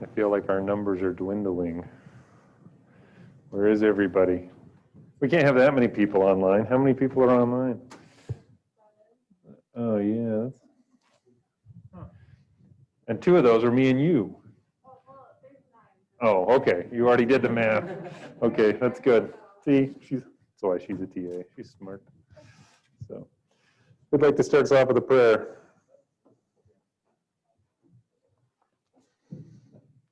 I feel like our numbers are dwindling. Where is everybody? We can't have that many people online. How many people are online? Oh, yeah. And 2 of those are me and you. Oh, okay. You already did the math. Okay, that's good. See, that's why she's a TA. She's smart. So, we'd like to start us off with a prayer.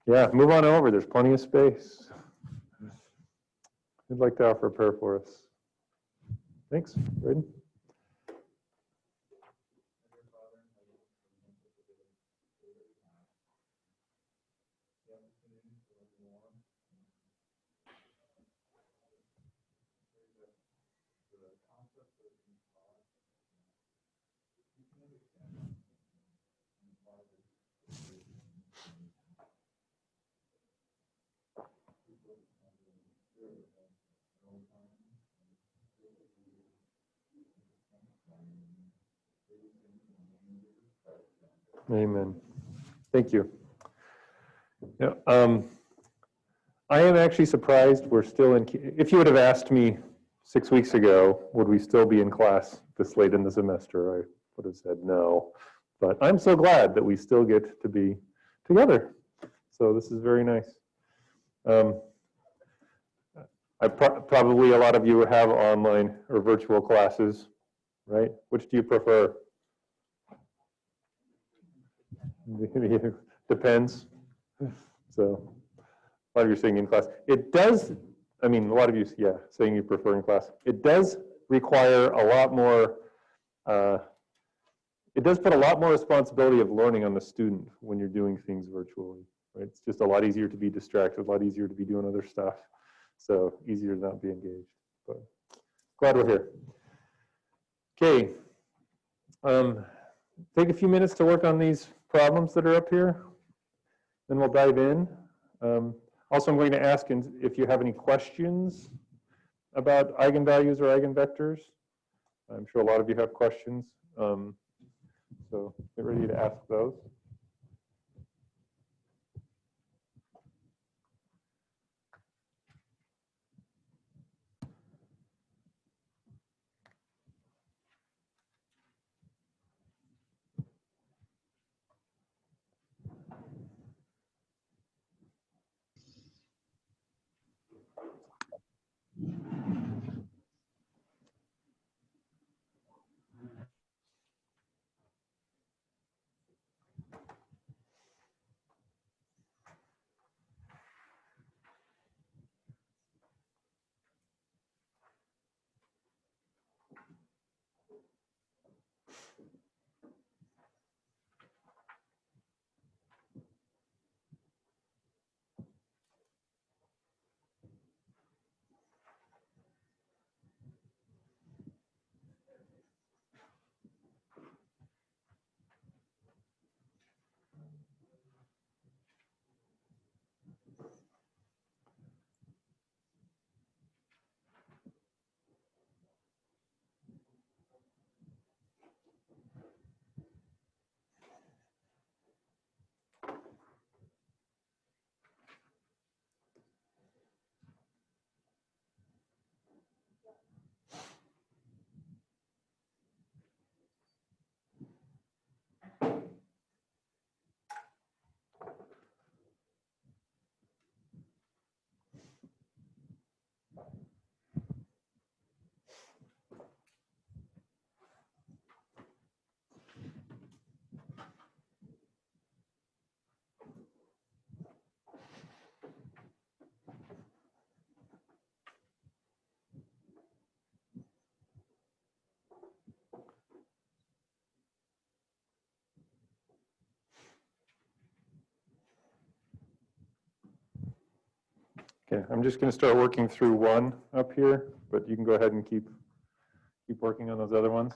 Yeah, move on over. There's plenty of space. We'd like to offer a prayer for us. Thanks, Braden. Amen. Thank you. Yeah, I am actually surprised we're still in. If you would have asked me 6 weeks ago, would we still be in class this late in the semester, I would have said no. But I'm so glad that we still get to be together. So this is very nice. Probably a lot of you have online or virtual classes, right? Which do you prefer? Depends. So a lot of you are saying in class. It does, I mean, a lot of you, yeah, saying you prefer in class. It does require a lot more, it does put a lot more responsibility of learning on the student when you're doing things virtually, right? It's just a lot easier to be distracted, a lot easier to be doing other stuff. So easier to not be engaged, but glad we're here. Okay, take a few minutes to work on these problems that are up here, then we'll dive in. Also, I'm going to ask if you have any questions about eigenvalues or eigenvectors. I'm sure a lot of you have questions, so get ready to ask those. Okay, I'm just going to start working through one up here, but you can go ahead and keep working on those other ones.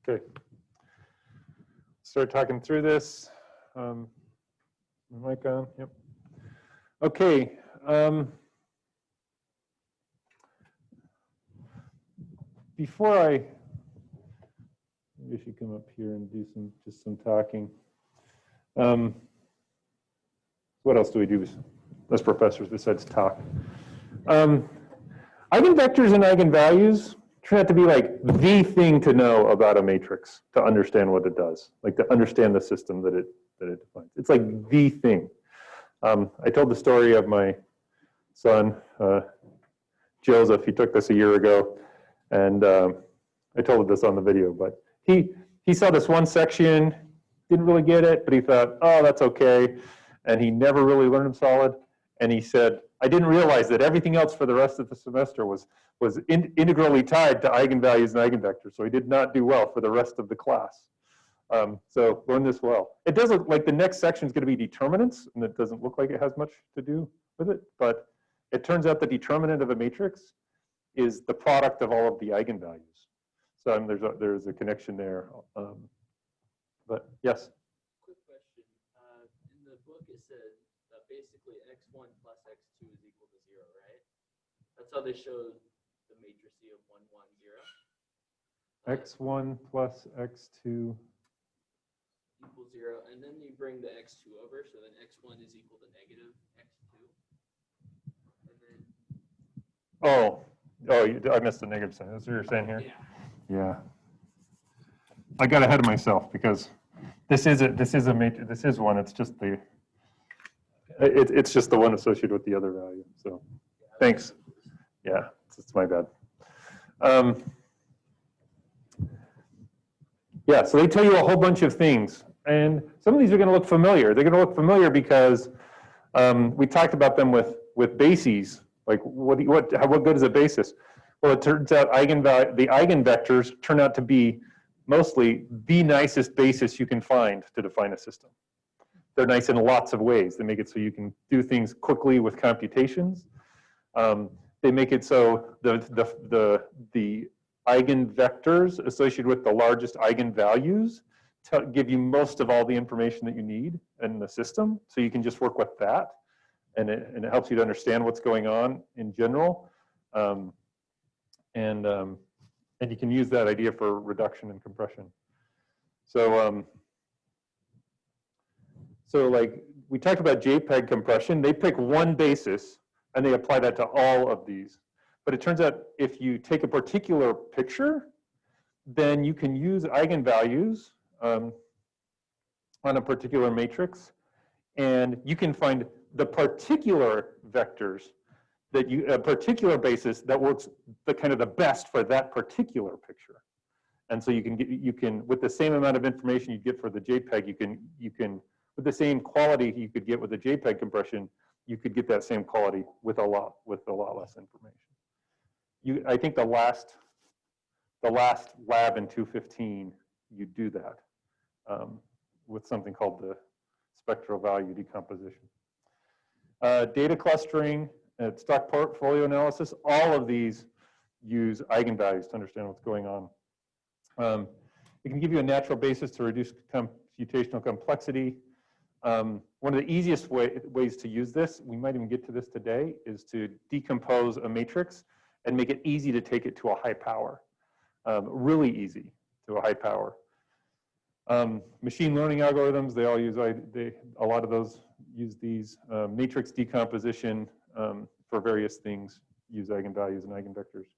Okay. Start talking through this. Mic on? Yep. Okay. Before maybe I should come up here and do just some talking. What else do we do as professors besides talk? Eigenvectors and eigenvalues turn out to be like the thing to know about a matrix to understand what it does, like to understand the system that it defines. It's like the thing. I told the story of my son, Joseph. He took this a year ago, and I told this on the video, but he saw this one section, didn't really get it, but he thought, oh, that's okay, and he never really learned them solid, and he said, I didn't realize that everything else for the rest of the semester was integrally tied to eigenvalues and eigenvectors, so he did not do well for the rest of the class. So learn this well. It doesn't, like the next section is going to be determinants, and it doesn't look like it has much to do with it, but it turns out the determinant of a matrix is the product of all of the eigenvalues. So there's a connection there. But yes? Quick question. In the book it said that basically x1 plus x2 is equal to 0, right? That's how they show the matrices of 1, 1, 0. X1 plus x2 equals 0, and then you bring the x2 over, so then x1 is equal to negative x2. And then I missed the negative sign. That's what you're saying here? Yeah. Yeah. I got ahead of myself because this is a matrix. This is one. It's just it's just the one associated with the other value. So thanks. Yeah, it's my bad. Yeah, so they tell you a whole bunch of things, and some of these are going to look familiar. They're going to look familiar because we talked about them with bases. Like what good is a basis? Well, it turns out the eigenvectors turn out to be mostly the nicest basis you can find to define a system. They're nice in lots of ways. They make it so you can do things quickly with computations. They make it so the eigenvectors associated with the largest eigenvalues give you most of all the information that you need in the system. So you can just work with that, and it helps you to understand what's going on in general. And you can use that idea for reduction and compression. So, like we talked about JPEG compression, they pick one basis and they apply that to all of these. But it turns out if you take a particular picture, then you can use eigenvalues on a particular matrix, and you can find the particular vectors that a particular basis that works the best for that particular picture. And so you can with the same amount of information you get for the JPEG, you can with the same quality you could get with the JPEG compression, you could get that same quality with a lot less information. I think the last lab in 215, you do that with something called the spectral value decomposition. Data clustering, stock portfolio analysis, all of these use eigenvalues to understand what's going on. It can give you a natural basis to reduce computational complexity. One of the easiest ways to use this, we might even get to this today, is to decompose a matrix and make it easy to take it to a high power. Really easy to a high power. Machine learning algorithms, they all use, a lot of those use these. Matrix decomposition for various things use eigenvalues and eigenvectors.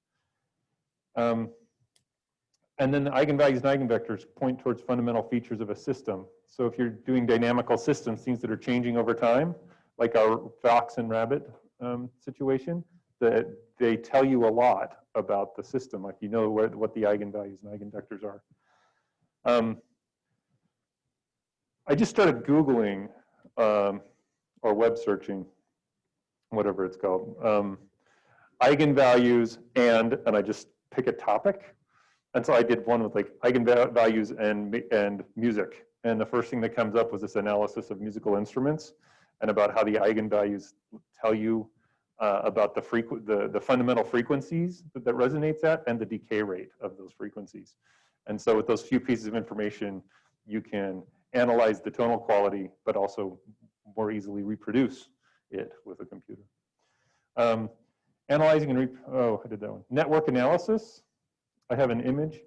And then the eigenvalues and eigenvectors point towards fundamental features of a system. So if you're doing dynamical systems, things that are changing over time, like our fox and rabbit situation, that they tell you a lot about the system, like you know what the eigenvalues and eigenvectors are. I just started Googling or web searching whatever it's called, eigenvalues and I just pick a topic. And so I did one with like eigenvalues and music. And the first thing that comes up was this analysis of musical instruments and about how the eigenvalues tell you about the fundamental frequencies that resonates at and the decay rate of those frequencies. And so with those few pieces of information, you can analyze the tonal quality, but also more easily reproduce it with a computer. Analyzing and, I did that one. Network analysis. I have an image.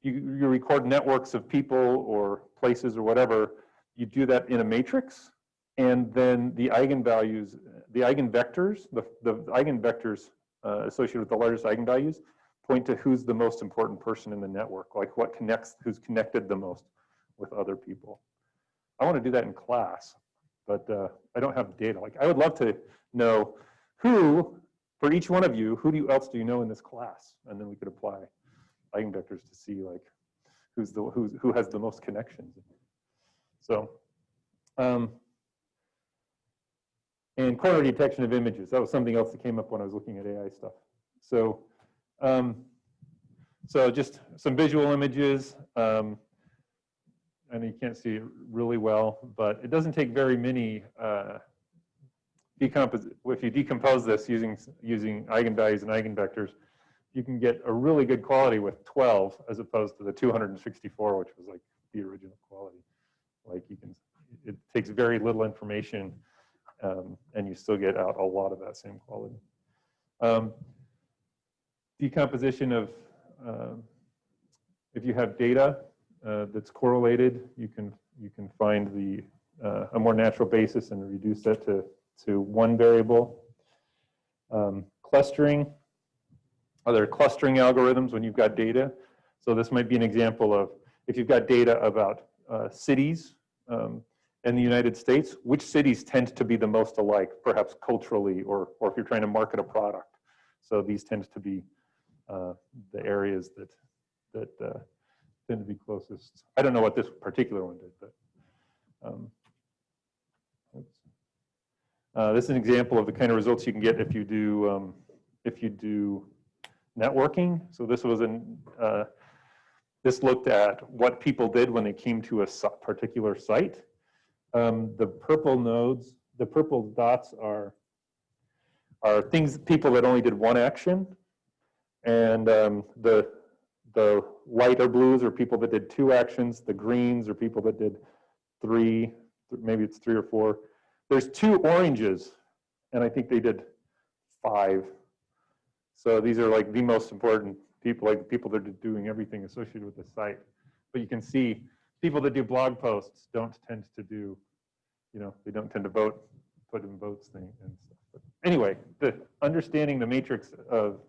You record networks of people or places or whatever. You do that in a matrix, and then the eigenvalues, the eigenvectors, the eigenvectors associated with the largest eigenvalues point to who's the most important person in the network, like who's connected the most with other people. I want to do that in class, but I don't have data. Like I would love to know who, for each one of you, who else do you know in this class, and then we could apply eigenvectors to see like who has the most connections. So, and corner detection of images. That was something else that came up when I was looking at AI stuff. So, so just some visual images. And you can't see it really well, but it doesn't take very many if you decompose this using eigenvalues and eigenvectors, you can get a really good quality with 12 as opposed to the 264, which was like the original quality. Like it takes very little information and you still get out a lot of that same quality. Decomposition of, if you have data that's correlated, you can find a more natural basis and reduce that to one variable. Clustering. Are there clustering algorithms when you've got data? So this might be an example of if you've got data about cities in the United States, which cities tend to be the most alike, perhaps culturally, or if you're trying to market a product. So these tend to be the areas that tend to be closest. I don't know what this particular one did, but this is an example of the kind of results you can get if you do networking. So this was this looked at what people did when they came to a particular site. The purple dots are people that only did one action, and the lighter blues are people that did two actions. The greens are people that did three, maybe it's 3 or 4. There's 2 oranges, and I think they did 5. So these are like the most important people, like the people that are doing everything associated with the site. But you can see people that do blog posts don't tend to do, they don't tend to vote, put in votes thing and stuff. But anyway, understanding the matrix of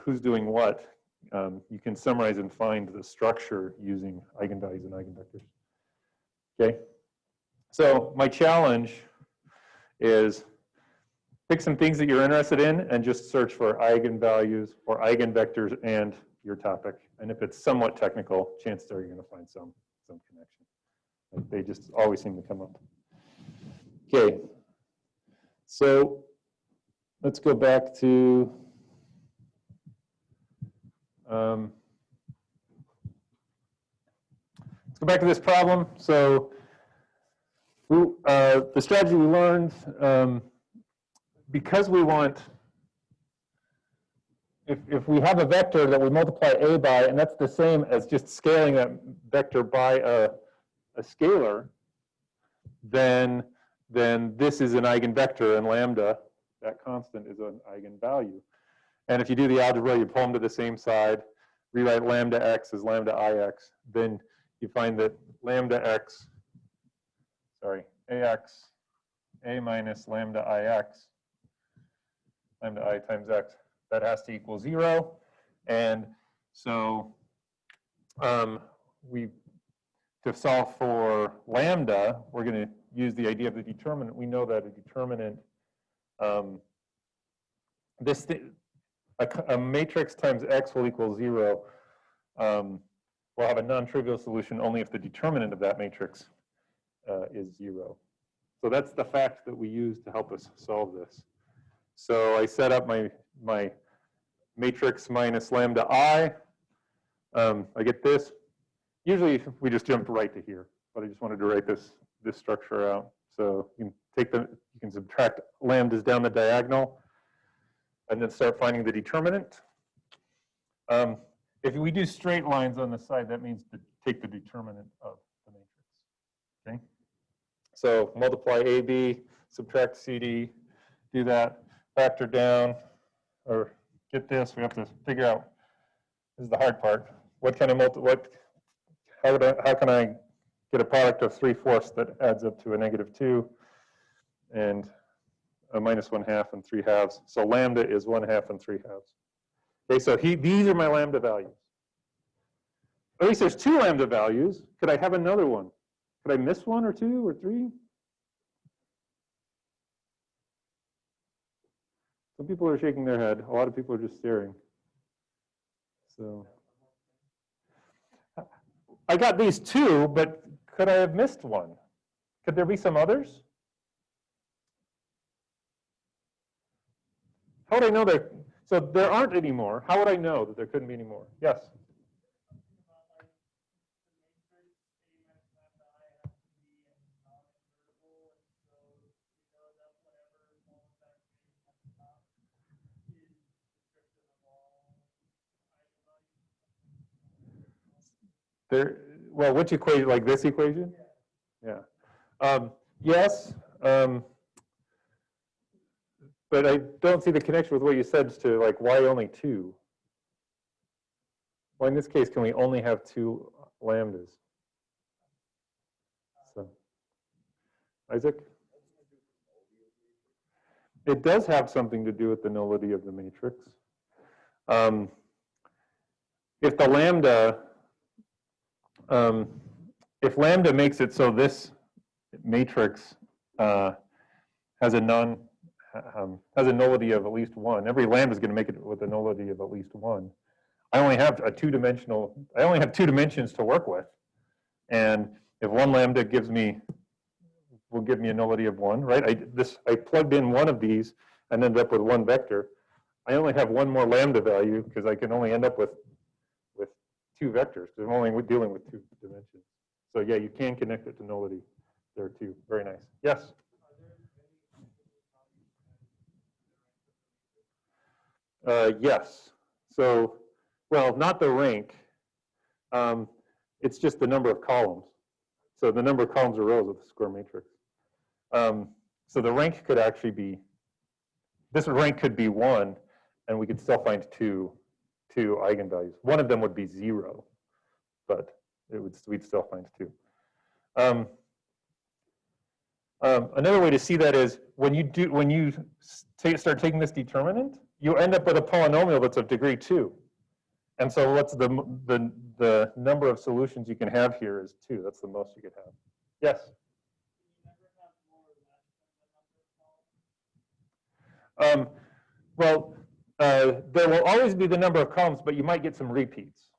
who's doing what, you can summarize and find the structure using eigenvalues and eigenvectors. Okay, so my challenge is pick some things that you're interested in and just search for eigenvalues or eigenvectors and your topic. And if it's somewhat technical, chances are you're going to find some connection. Like they just always seem to come up. Okay, so let's go back to this problem. So the strategy we learned, because we want, if we have a vector that we multiply a by, and that's the same as just scaling that vector by a scalar, then this is an eigenvector, and lambda, that constant, is an eigenvalue. And if you do the algebra, you pull them to the same side, rewrite lambda x as lambda ix, then you find that ax, a minus lambda ix, lambda I times x, that has to equal 0. And so to solve for lambda, we're going to use the idea of the determinant. We know that a determinant, a matrix times x will equal 0. We'll have a non-trivial solution only if the determinant of that matrix is 0. So that's the fact that we use to help us solve this. So I set up my matrix minus lambda I. I get this. Usually we just jump right to here, but I just wanted to write this structure out. So you can subtract lambdas down the diagonal and then start finding the determinant. If we do straight lines on the side, that means to take the determinant of the matrix. Okay. So multiply AB, subtract CD, do that, factor down, or get this. We have to figure out. This is the hard part. What kind of how can I get a product of 3/4 that adds up to a -2 and a -1/2 and 3/2? So lambda is 1/2 and 3/2. Okay, so these are my lambda values. At least there's 2 lambda values. Could I have another one? Could I miss 1 or 2 or 3? Some people are shaking their head. A lot of people are just staring. So I got these 2, but could I have missed 1? Could there be some others? How would I know there? So there aren't any more. How would I know that there couldn't be any more? Yes? Well, which equation, like this equation? Yeah. Yes, but I don't see the connection with what you said to like why only 2? Well, in this case, can we only have 2 lambdas? So, Isaac? It does have something to do with the nullity of the matrix. If the lambda, if lambda makes it so this matrix has a nullity of at least 1. Every lambda is going to make it with a nullity of at least 1. I only have I only have 2 dimensions to work with. And if one lambda will give me a nullity of 1, right? I plugged in one of these and ended up with 1 vector. I only have 1 more lambda value because I can only end up with 2 vectors because I'm only dealing with 2 dimensions. So yeah, you can connect it to nullity there too. Very nice. Yes? Yes. So, well, not the rank. It's just the number of columns. So the number of columns or rows of the square matrix. So the rank could actually be, this rank could be 1, and we could still find two eigenvalues. One of them would be 0, but we'd still find 2. Another way to see that is when you start taking this determinant, you end up with a polynomial that's of degree 2. And so what's the number of solutions you can have here is 2. That's the most you could have. Yes? Well, there will always be the number of columns, but you might get some repeats.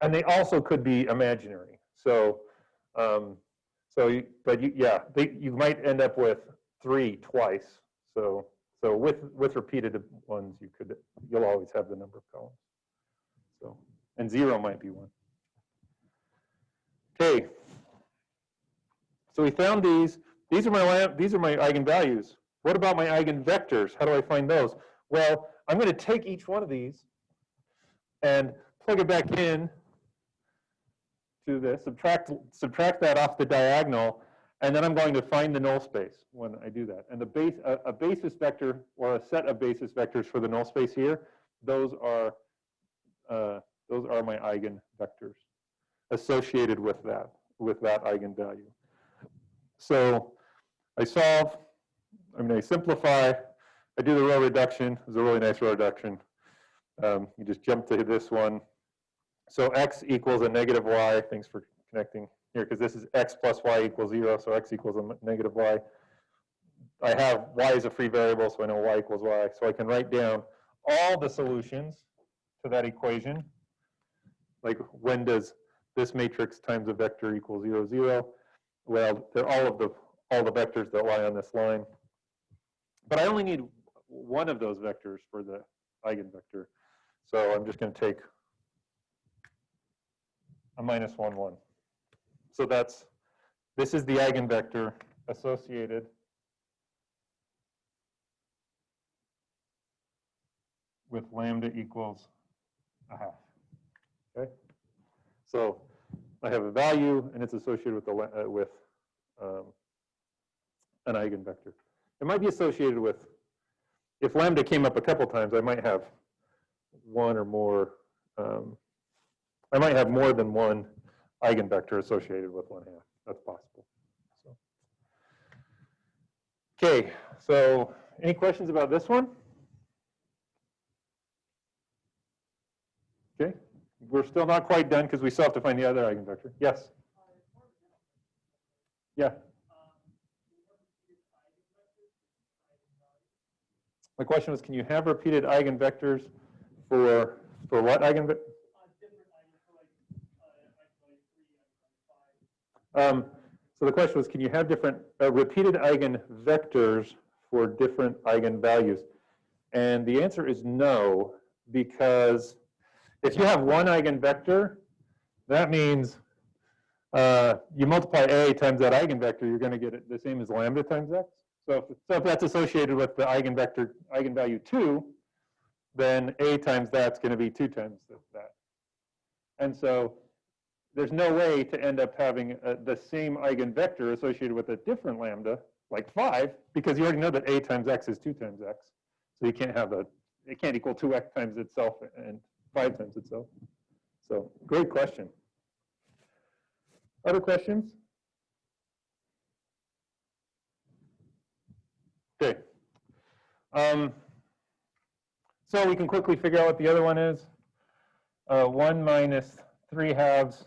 And they also could be imaginary. So, you might end up with 3 twice. So with repeated ones, you'll always have the number of columns. So, and 0 might be 1. Okay. So we found these. These are my eigenvalues. What about my eigenvectors? How do I find those? Well, I'm going to take each one of these and plug it back in to this, subtract that off the diagonal, and then I'm going to find the null space when I do that. And a basis vector or a set of basis vectors for the null space here, those are my eigenvectors associated with that eigenvalue. So I solve. I simplify. I do the row reduction. It's a really nice row reduction. You just jump to this one. So x equals a negative y. Thanks for connecting here, because this is x plus y equals 0. So x equals a negative y. I have y as a free variable, so I know y equals y. So I can write down all the solutions to that equation. Like, when does this matrix times a vector equal 0, 0? Well, they're all all the vectors that lie on this line. But I only need one of those vectors for the eigenvector. So I'm just going to take a minus 1, 1. So this is the eigenvector associated with lambda equals a half. Okay? So I have a value, and it's associated with an eigenvector. It might be associated with, if lambda came up a couple times, I might have one or more, I might have more than one eigenvector associated with 1/2. That's possible. Okay, so any questions about this one? Okay, we're still not quite done because we still have to find the other eigenvector. Yes? Yeah. The question was, can you have repeated eigenvectors for what eigenvector? So the question was, can you have different repeated eigenvectors for different eigenvalues? And the answer is no, because if you have one eigenvector, that means you multiply A times that eigenvector, you're going to get it the same as lambda times x. So if that's associated with the eigenvalue 2, then A times that's going to be 2 times that. And so there's no way to end up having the same eigenvector associated with a different lambda, like 5, because you already know that A times x is 2 times x. So you can't have it can't equal 2x times itself and 5 times itself. So great question. Other questions? Okay. So we can quickly figure out what the other one is. 1 minus 3/2,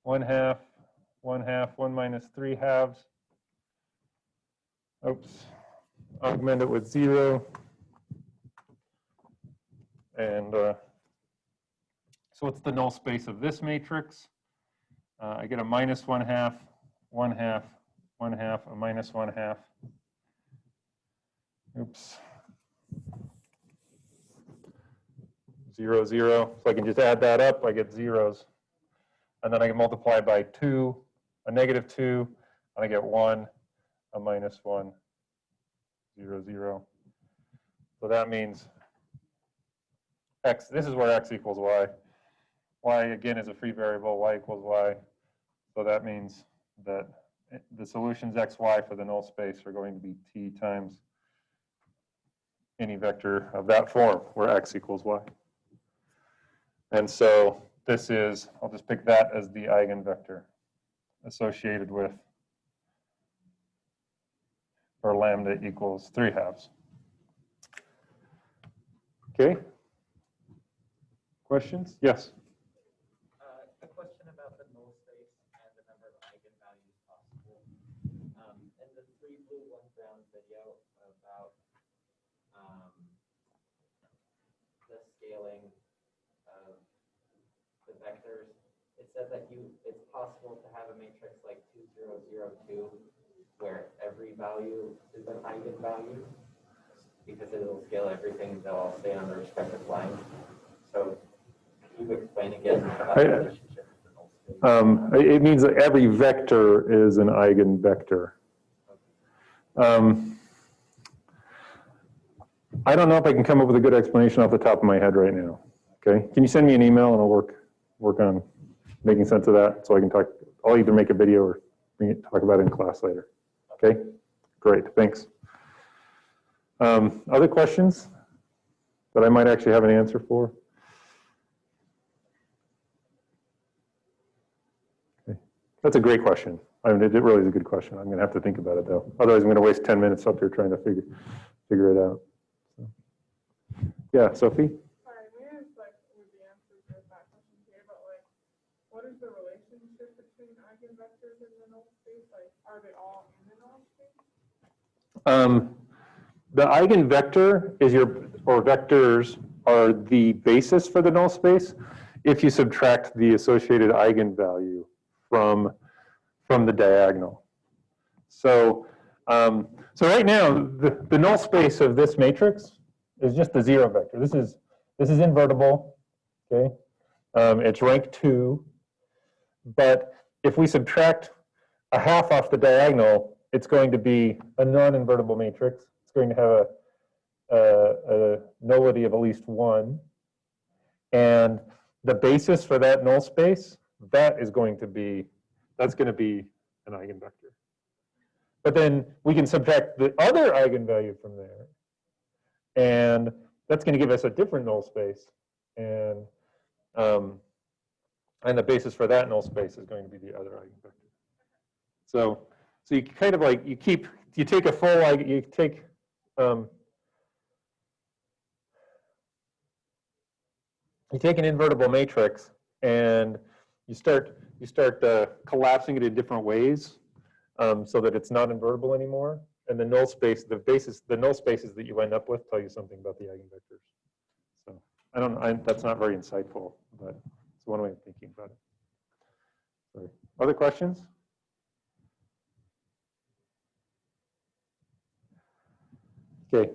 1/2, 1/2, 1 minus 3/2. Oops. Augment it with 0. And so what's the null space of this matrix? I get a minus 1/2, 1/2, 1/2, a minus 1/2. Oops. 0, 0. So I can just add that up. I get zeros. And then I can multiply by 2, a negative 2, and I get 1, a minus 1, 0, 0. So that means x, this is where x equals y. Y, again, is a free variable. Y equals y. So that means that the solutions x, y for the null space are going to be t times any vector of that form, where x equals y. And so this is, I'll just pick that as the eigenvector associated with, or lambda equals 3/2. Okay. Questions? Yes. A question about the null space and the number of eigenvalues possible. In the 3 blue 1 brown video about the scaling of the vectors, it said that it's possible to have a matrix like 2, 0, 0, 2, where every value is an eigenvalue, because it'll scale everything, they'll all stay on the respective line. So can you explain again about the relationship with the null space? It means that every vector is an eigenvector. I don't know if I can come up with a good explanation off the top of my head right now. Okay, can you send me an email and I'll work on making sense of that so I can talk. I'll either make a video or talk about it in class later. Okay, great, thanks. Other questions that I might actually have an answer for? Okay. That's a great question. I mean, it really is a good question. I'm going to have to think about it though. Otherwise, I'm going to waste 10 minutes up here trying to figure it out. So. Yeah, Sophie? Sorry, maybe it's like with the answers to that question here, but like, what is the relationship between eigenvectors and the null space? Like, are they all in the null space? The eigenvector is vectors are the basis for the null space if you subtract the associated eigenvalue from the diagonal. So, so right now, the null space of this matrix is just the 0 vector. This is invertible, okay? It's rank 2, but if we subtract a half off the diagonal, it's going to be a non-invertible matrix. It's going to have a nullity of at least 1. And the basis for that null space, that's going to be an eigenvector. But then we can subtract the other eigenvalue from there, and that's going to give us a different null space. And the basis for that null space is going to be the other eigenvector. So you kind of like, you take a full, you take, you take an invertible matrix and you start collapsing it in different ways so that it's not invertible anymore. And the null space, the null spaces that you end up with tell you something about the eigenvectors. So that's not very insightful, but it's one way of thinking about it. Sorry. Other questions? Okay.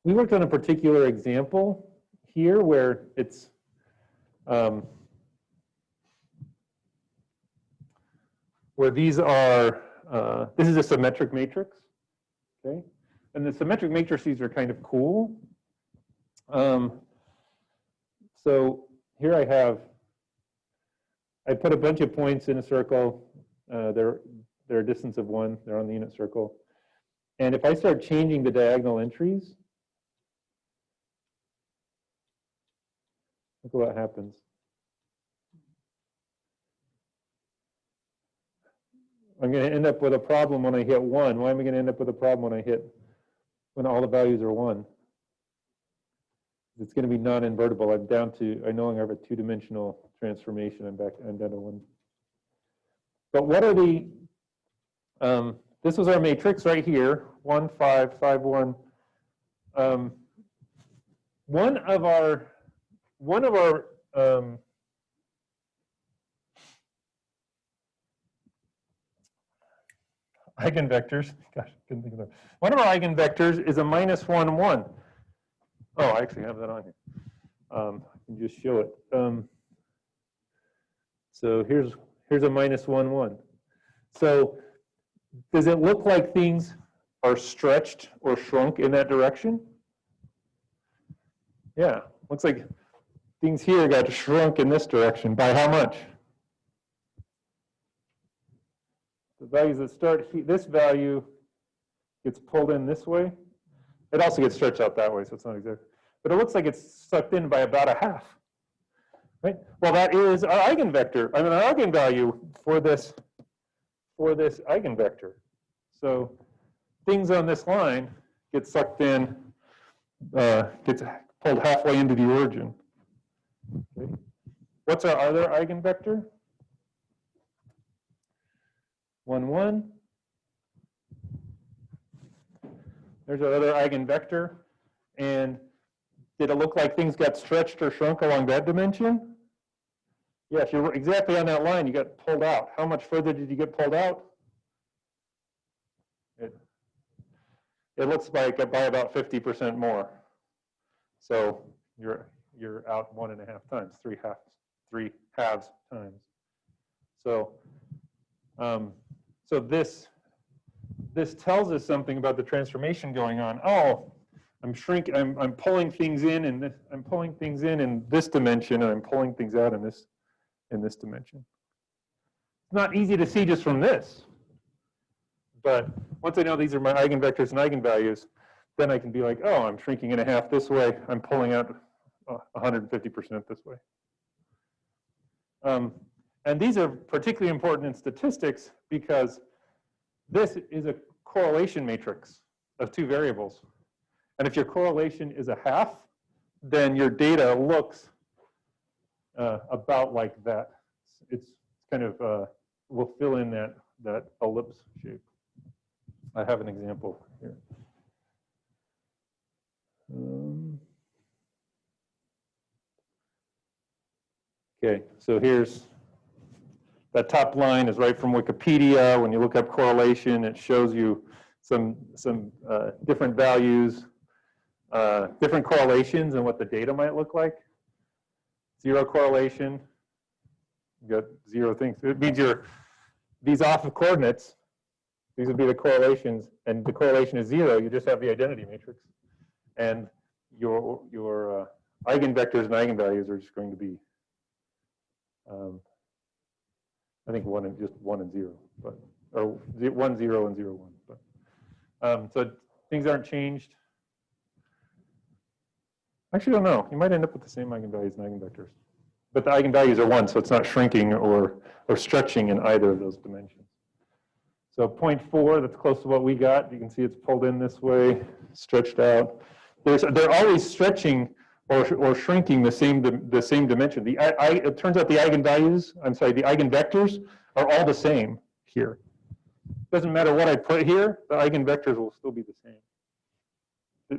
We worked on a particular example here where it's where these are, this is a symmetric matrix, okay? And the symmetric matrices are kind of cool. So here I put a bunch of points in a circle. They're a distance of 1. They're on the unit circle. And if I start changing the diagonal entries, look what happens. I'm going to end up with a problem when I hit 1. Why am I going to end up with a problem when all the values are 1? It's going to be non-invertible. I no longer have a 2-dimensional transformation. I'm down to 1. But what are the, this was our matrix right here, 1, 5, 5, 1. One of our eigenvectors, gosh, couldn't think of that. One of our eigenvectors is a -1, 1. Oh, I actually have that on here. I can just show it. So here's a -1, 1. So does it look like things are stretched or shrunk in that direction? Yeah, looks like things here got shrunk in this direction. By how much? The values that start here, this value gets pulled in this way. It also gets stretched out that way, so it's not exact. But it looks like it's sucked in by about a half. Right? Well, that is our eigenvector. I mean, our eigenvalue for this eigenvector. So things on this line get sucked in, gets pulled halfway into the origin. Okay. What's our other eigenvector? 1, 1. There's our other eigenvector. And did it look like things got stretched or shrunk along that dimension? Yeah, if you're exactly on that line, you got pulled out. How much further did you get pulled out? It looks like by about 50% more. So you're out 1.5 times, 3 halves times. So so this tells us something about the transformation going on. Oh, I'm pulling things in, and I'm pulling things in this dimension, and I'm pulling things out in this dimension. It's not easy to see just from this, but once I know these are my eigenvectors and eigenvalues, then I can be like, oh, I'm shrinking in a half this way. I'm pulling out 150% this way. And these are particularly important in statistics because this is a correlation matrix of 2 variables. And if your correlation is a half, then your data looks about like that. It's kind of, we'll fill in that ellipse shape. I have an example here. Okay, so here's, that top line is right from Wikipedia. When you look up correlation, it shows you some different values, different correlations and what the data might look like. Zero correlation, you got zero things. It means these off of coordinates, these would be the correlations, and the correlation is zero, you just have the identity matrix. And your eigenvectors and eigenvalues are just going to be, I think just 1 and 0, but, or 1, 0, and 0, 1. But, so things aren't changed. Actually, don't know. You might end up with the same eigenvalues and eigenvectors. But the eigenvalues are 1, so it's not shrinking or stretching in either of those dimensions. So 0.4, that's close to what we got. You can see it's pulled in this way, stretched out. They're always stretching or shrinking the same dimension. It turns out the eigenvalues, the eigenvectors are all the same here. Doesn't matter what I put here, the eigenvectors will still be the same.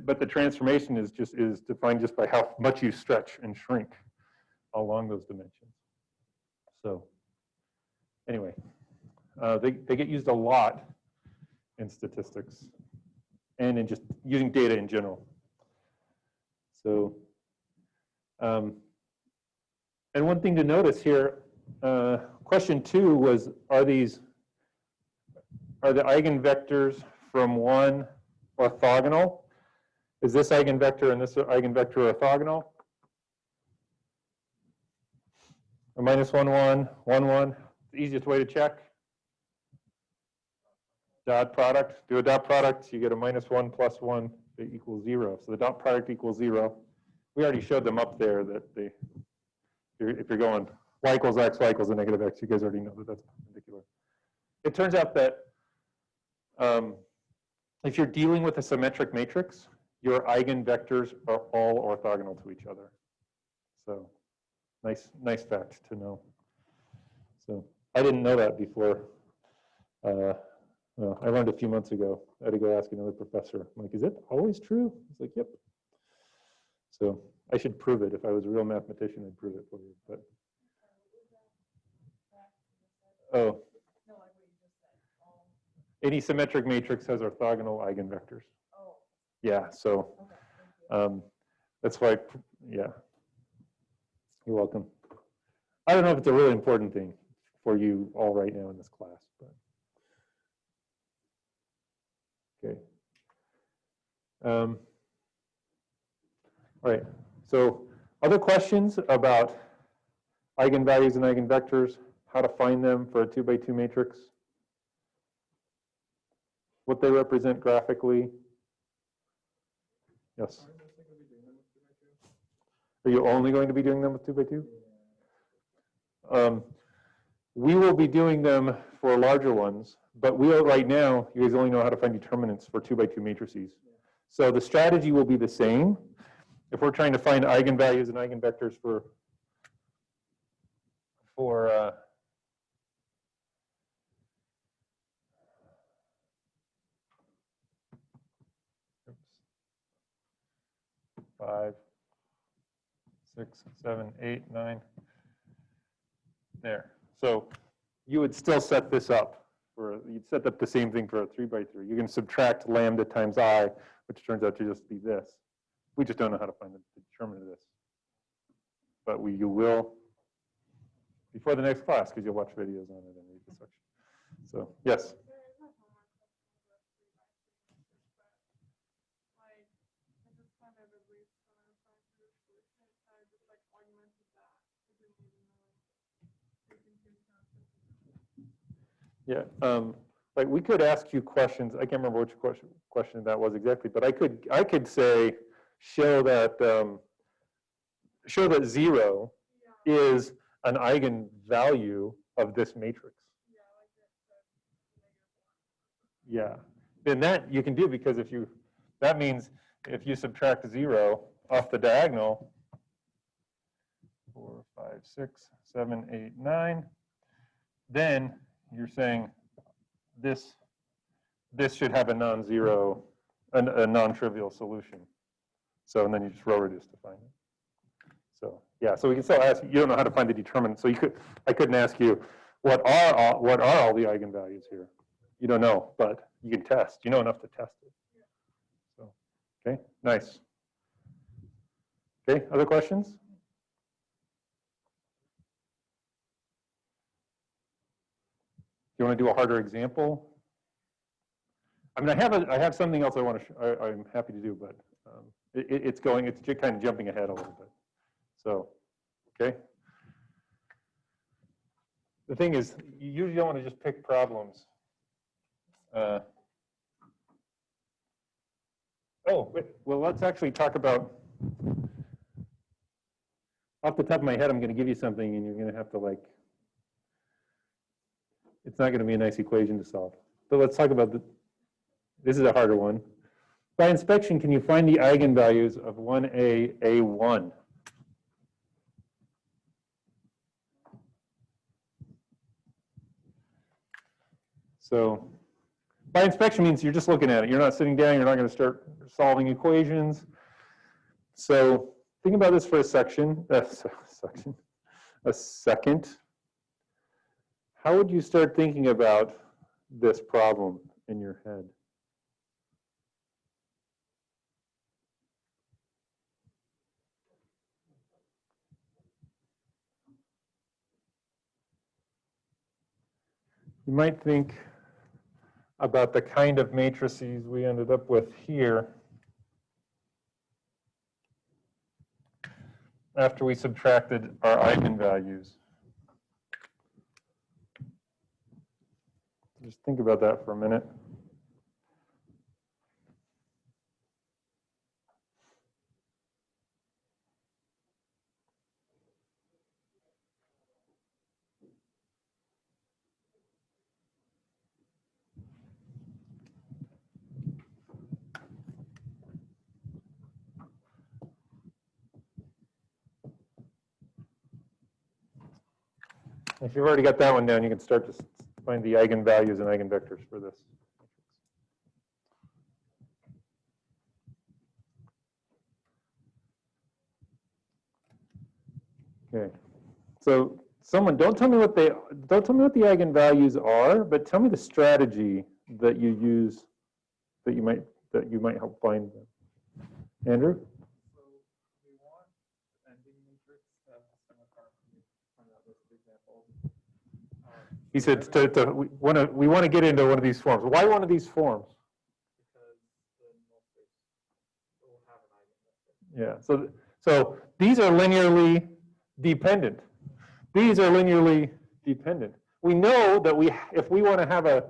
But the transformation is defined just by how much you stretch and shrink along those dimensions. So anyway, they get used a lot in statistics and in just using data in general. So, and one thing to notice here, question 2 was, are the eigenvectors from 1 orthogonal? Is this eigenvector and this eigenvector orthogonal? A -1, 1, 1, 1. The easiest way to check. Dot product. Do a dot product. You get a -1 plus 1 equals 0. So the dot product equals 0. We already showed them up there that if you're going y equals x, y equals a negative x, you guys already know that that's perpendicular. It turns out that if you're dealing with a symmetric matrix, your eigenvectors are all orthogonal to each other. So nice fact to know. So I didn't know that before. Well, I learned a few months ago. I had to go ask another professor. I'm like, is it always true? He's like, yep. So I should prove it. If I was a real mathematician, I'd prove it for you. But oh, any symmetric matrix has orthogonal eigenvectors. Yeah. So that's why. Yeah. You're welcome. I don't know if it's a really important thing for you all right now in this class, but okay. All right. So other questions about eigenvalues and eigenvectors, how to find them for a 2x2 matrix, what they represent graphically? Yes. Are you only going to be doing them with 2x2? We will be doing them for larger ones, but right now, you guys only know how to find determinants for 2x2 matrices. So the strategy will be the same. If we're trying to find eigenvalues and eigenvectors for 5, 6, 7, 8, 9. There. So you would still set this up you'd set up the same thing for a 3x3. You can subtract lambda times I, which turns out to just be this. We just don't know how to find the determinant of this. But you will before the next class, because you'll watch videos on it and read the section. So yes. Yeah, like we could ask you questions. I can't remember which question that was exactly, but I could say show that 0 is an eigenvalue of this matrix. Yeah, then that you can do, because that means if you subtract 0 off the diagonal, 4, 5, 6, 7, 8, 9, then you're saying this should have a non-zero, a non-trivial solution. So, and then you just row reduce to find it. So, yeah, so we can still ask, you don't know how to find the determinant. So I couldn't ask you, what are all the eigenvalues here? You don't know, but you can test. You know enough to test it. So, okay, nice. Okay, other questions? Do you want to do a harder example? I mean, I have something else I want to. I'm happy to do, but it's kind of jumping ahead a little bit. So, okay. The thing is, you usually don't want to just pick problems. Oh, wait, well, let's actually talk about. Off the top of my head, I'm going to give you something, and you're going to have to like. It's not going to be a nice equation to solve. But let's talk about this is a harder one. By inspection, can you find the eigenvalues of 1A, A1? So by inspection means you're just looking at it. You're not sitting down. You're not going to start solving equations. So think about this for a second. How would you start thinking about this problem in your head? You might think about the kind of matrices we ended up with here after we subtracted our eigenvalues. Just think about that for a minute. If you've already got that one down, you can start to find the eigenvalues and eigenvectors for this. Okay, so someone don't tell me what the eigenvalues are, but tell me the strategy that you use that you might help find them. Andrew? So we want the ending matrix to have the sum of from that list of examples. He said we want to get into one of these forms. Why one of these forms? Because the null space will have an eigenvector. Yeah. So these are linearly dependent. These are linearly dependent. We know that if we want to have a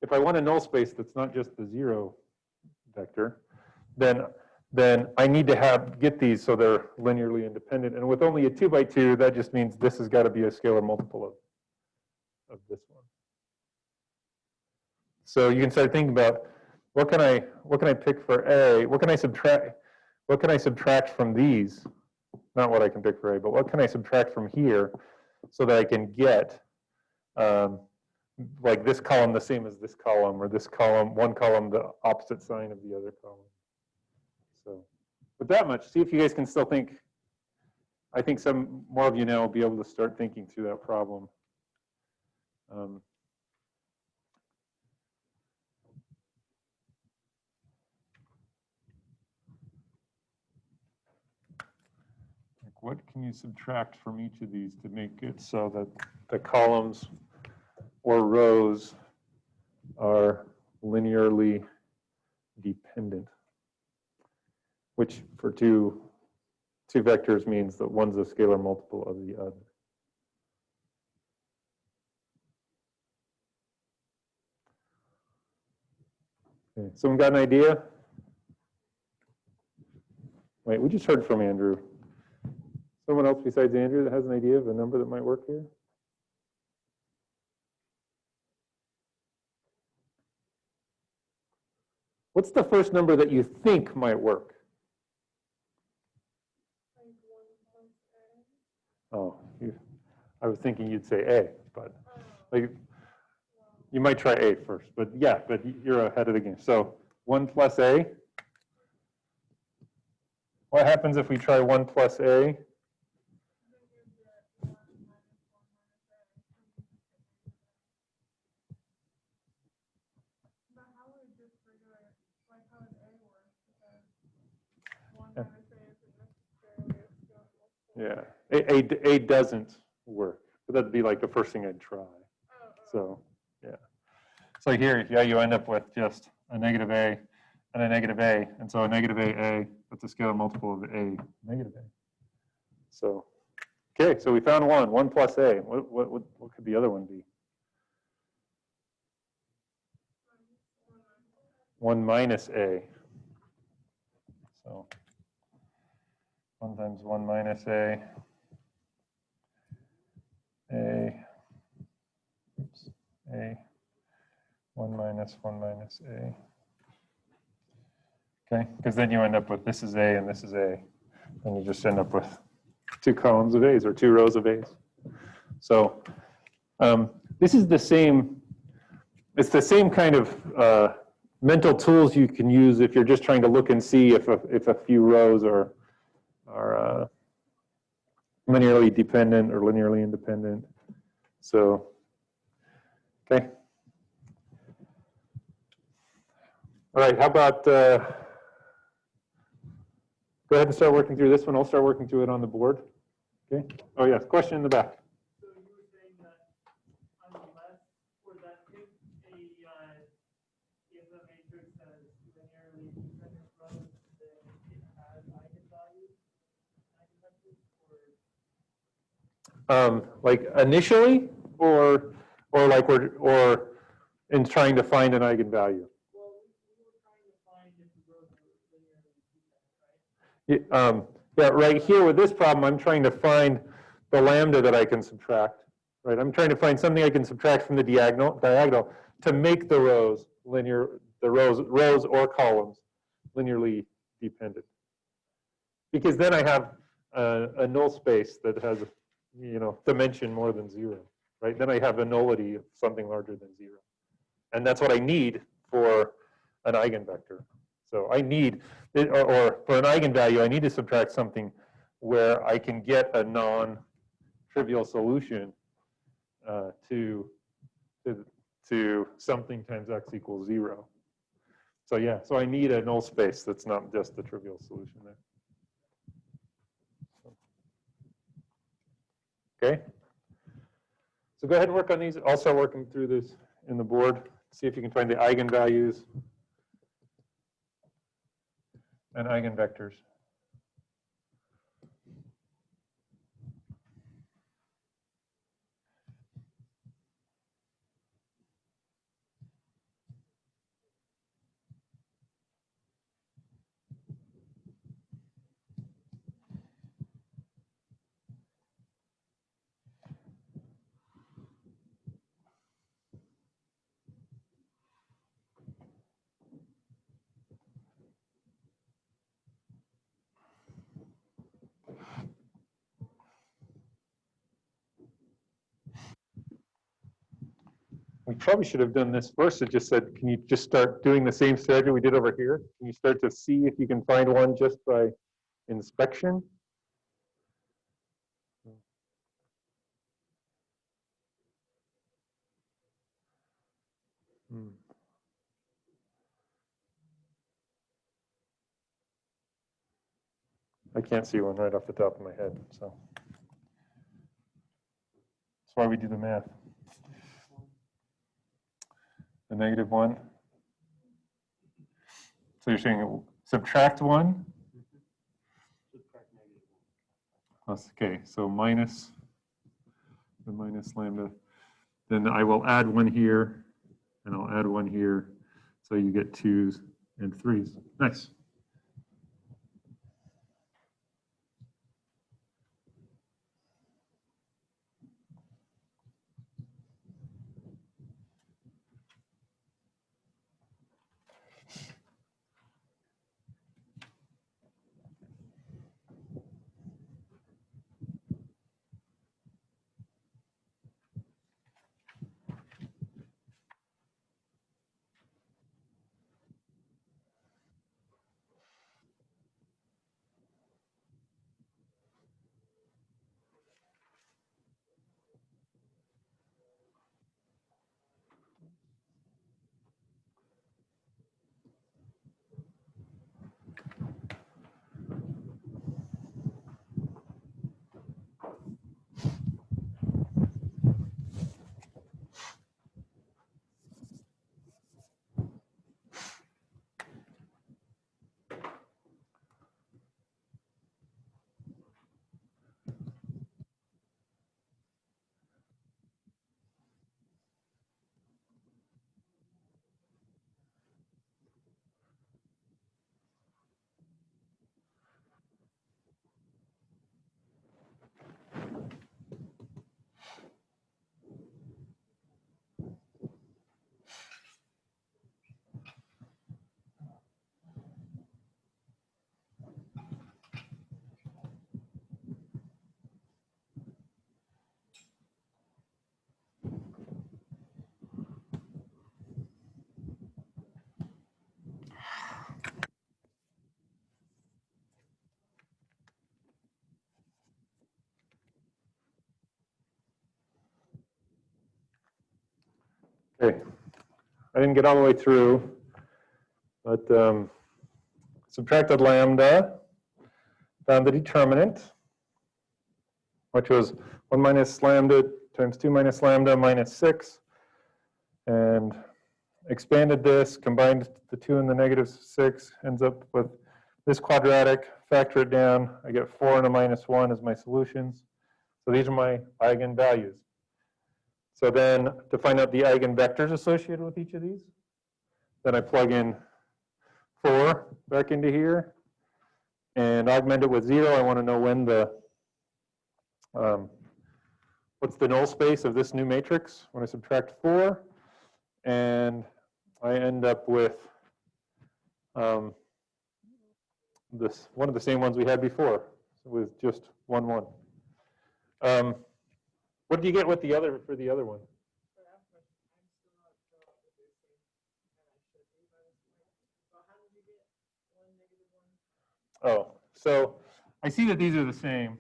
if I want a null space that's not just the 0 vector, then I need to get these so they're linearly independent. And with only a 2 by 2, that just means this has got to be a scalar multiple of this one. So you can start thinking about what can I pick for A? What can I subtract from these? Not what I can pick for A, but what can I subtract from here so that I can get like this column the same as this column, or this column, one column the opposite sign of the other column. So with that much, see if you guys can still think. I think some more of you now will be able to start thinking through that problem. What can you subtract from each of these to make it so that the columns or rows are linearly dependent? Which for two vectors means that one's a scalar multiple of the other. Okay, someone got an idea? Wait, we just heard from Andrew. Someone else besides Andrew that has an idea of a number that might work here? What's the first number that you think might work? Oh, I was thinking you'd say A, but like, You might try A first, but yeah, but you're ahead of the game. So 1 plus A. What happens if we try 1 plus A? But how would just regular, like how would A work? Because 1 minus A isn't necessarily a scale multiple. Yeah, A doesn't work, but that'd be like the first thing I'd try. So, yeah. So here, yeah, you end up with just a negative A and a negative A. And so a negative A, that's a scalar multiple of A, negative A. So, okay, so we found 1 plus A. What could the other one be? 1 minus A. So 1 times 1 minus A, oops, A, 1 minus A. Okay, because then you end up with this is A and this is A. And you just end up with 2 columns of A's or 2 rows of A's. So this is the same, it's the same kind of mental tools you can use if you're just trying to look and see if a few rows are linearly dependent or linearly independent. So, okay. All right, how about, go ahead and start working through this one. I'll start working through it on the board. Okay. Oh, yes, question in the back. So you were saying that unless, or that if a matrix has linearly dependent rows, then it has eigenvalues, eigenvectors, or? Like initially, or like or in trying to find an eigenvalue? Well, we were trying to find if the rows are linearly dependent, right? Yeah, right here with this problem, I'm trying to find the lambda that I can subtract. Right, I'm trying to find something I can subtract from the diagonal to make the rows linear, the rows or columns linearly dependent. Because then I have a null space that has, dimension more than 0. Right, then I have a nullity of something larger than 0, and that's what I need for an eigenvector. So I need, or for an eigenvalue, I need to subtract something where I can get a non-trivial solution to something times x equals 0. So yeah, so I need a null space that's not just the trivial solution there. Okay. So go ahead and work on these. I'll start working through this in the board. See if you can find the eigenvalues and eigenvectors. We probably should have done this first. It just said, can you just start doing the same strategy we did over here? Can you start to see if you can find one just by inspection? I can't see one right off the top of my head, so that's why we do the math. The -1. So you're saying subtract 1? Okay, so minus the minus lambda. Then I will add 1 here, and I'll add 1 here. So you get 2s and 3s. Nice. Okay, I didn't get all the way through, but subtracted lambda, found the determinant, which was 1 minus lambda times 2 minus lambda minus 6, and expanded this, combined the 2 and the negative 6, ends up with this quadratic, factor it down, I get 4 and a minus 1 as my solutions. So these are my eigenvalues. So then to find out the eigenvectors associated with each of these, then I plug in 4 back into here and augment it with 0. I want to know when the, what's the null space of this new matrix when I subtract 4. And I end up with this one of the same ones we had before, with just 1, 1. What do you get with the other for the other one? Oh, so I see that these are the same.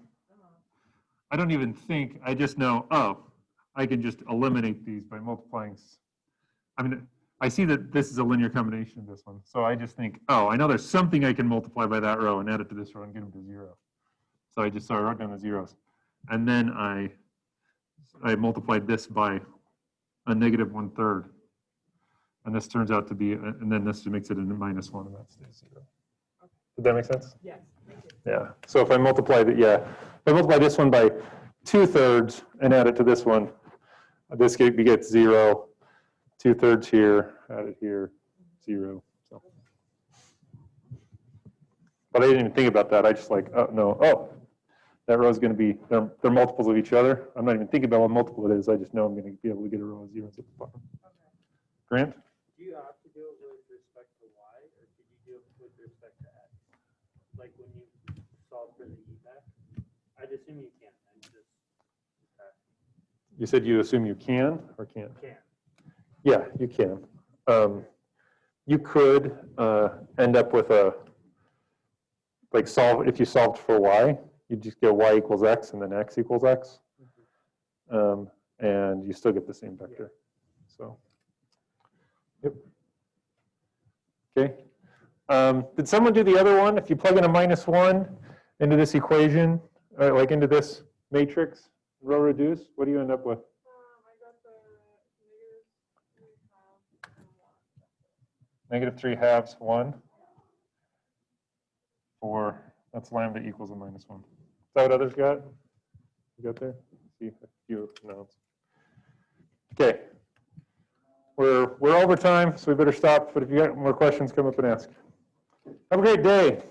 I don't even think, I just know, oh, I can just eliminate these by multiplying. I mean, I see that this is a linear combination of this one. So I just think, oh, I know there's something I can multiply by that row and add it to this row and get them to 0. So I just wrote down the zeros. And then I multiplied this by a negative 1/3. And this turns out to be, and then this makes it a minus 1, and that stays 0. Did that make sense? Yes. Yeah. So if I multiply if I multiply this one by 2/3 and add it to this one, this gets 0. 2/3 here, add it here, 0. So. But I didn't even think about that. I just like, oh no, that row is going to be, they're multiples of each other. I'm not even thinking about what multiple it is. I just know I'm going to be able to get a row of zeros at the bottom. Okay. Grant? Do you have to do it with respect to y, or could you do it with respect to x? Like when you solve for the e-back? I'd assume you can. I'm just You said you assume you can or can't? can. Yeah, you can. You could end up with if you solved for y, you just get y equals x and then x equals x. And you still get the same vector. So, yep. Okay. Did someone do the other one? If you plug in a -1 into this equation, like into this matrix, row reduce, what do you end up with? I got the -3/2, 1. That's lambda equals a -1. Is that what others got? You got there? See a few notes. Okay. We're over time, so we better stop. But if you got more questions, come up and ask. Have a great day.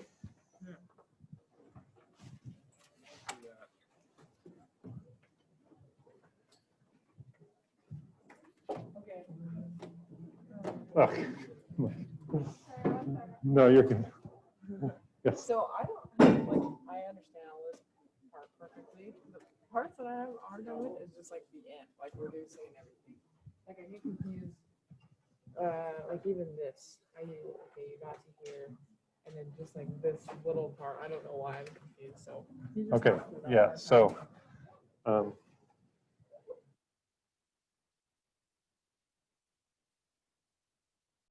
Oh. No, you're good. Yes. So I don't like, I understand all this part perfectly. The parts that I have a hard time with is just like the end, like reducing and everything. Like I get confused. Like even this, I knew, okay, you got to here, and then just like this little part, I don't know why I'm confused. So. can you just Okay. talk through that Yeah. part? So.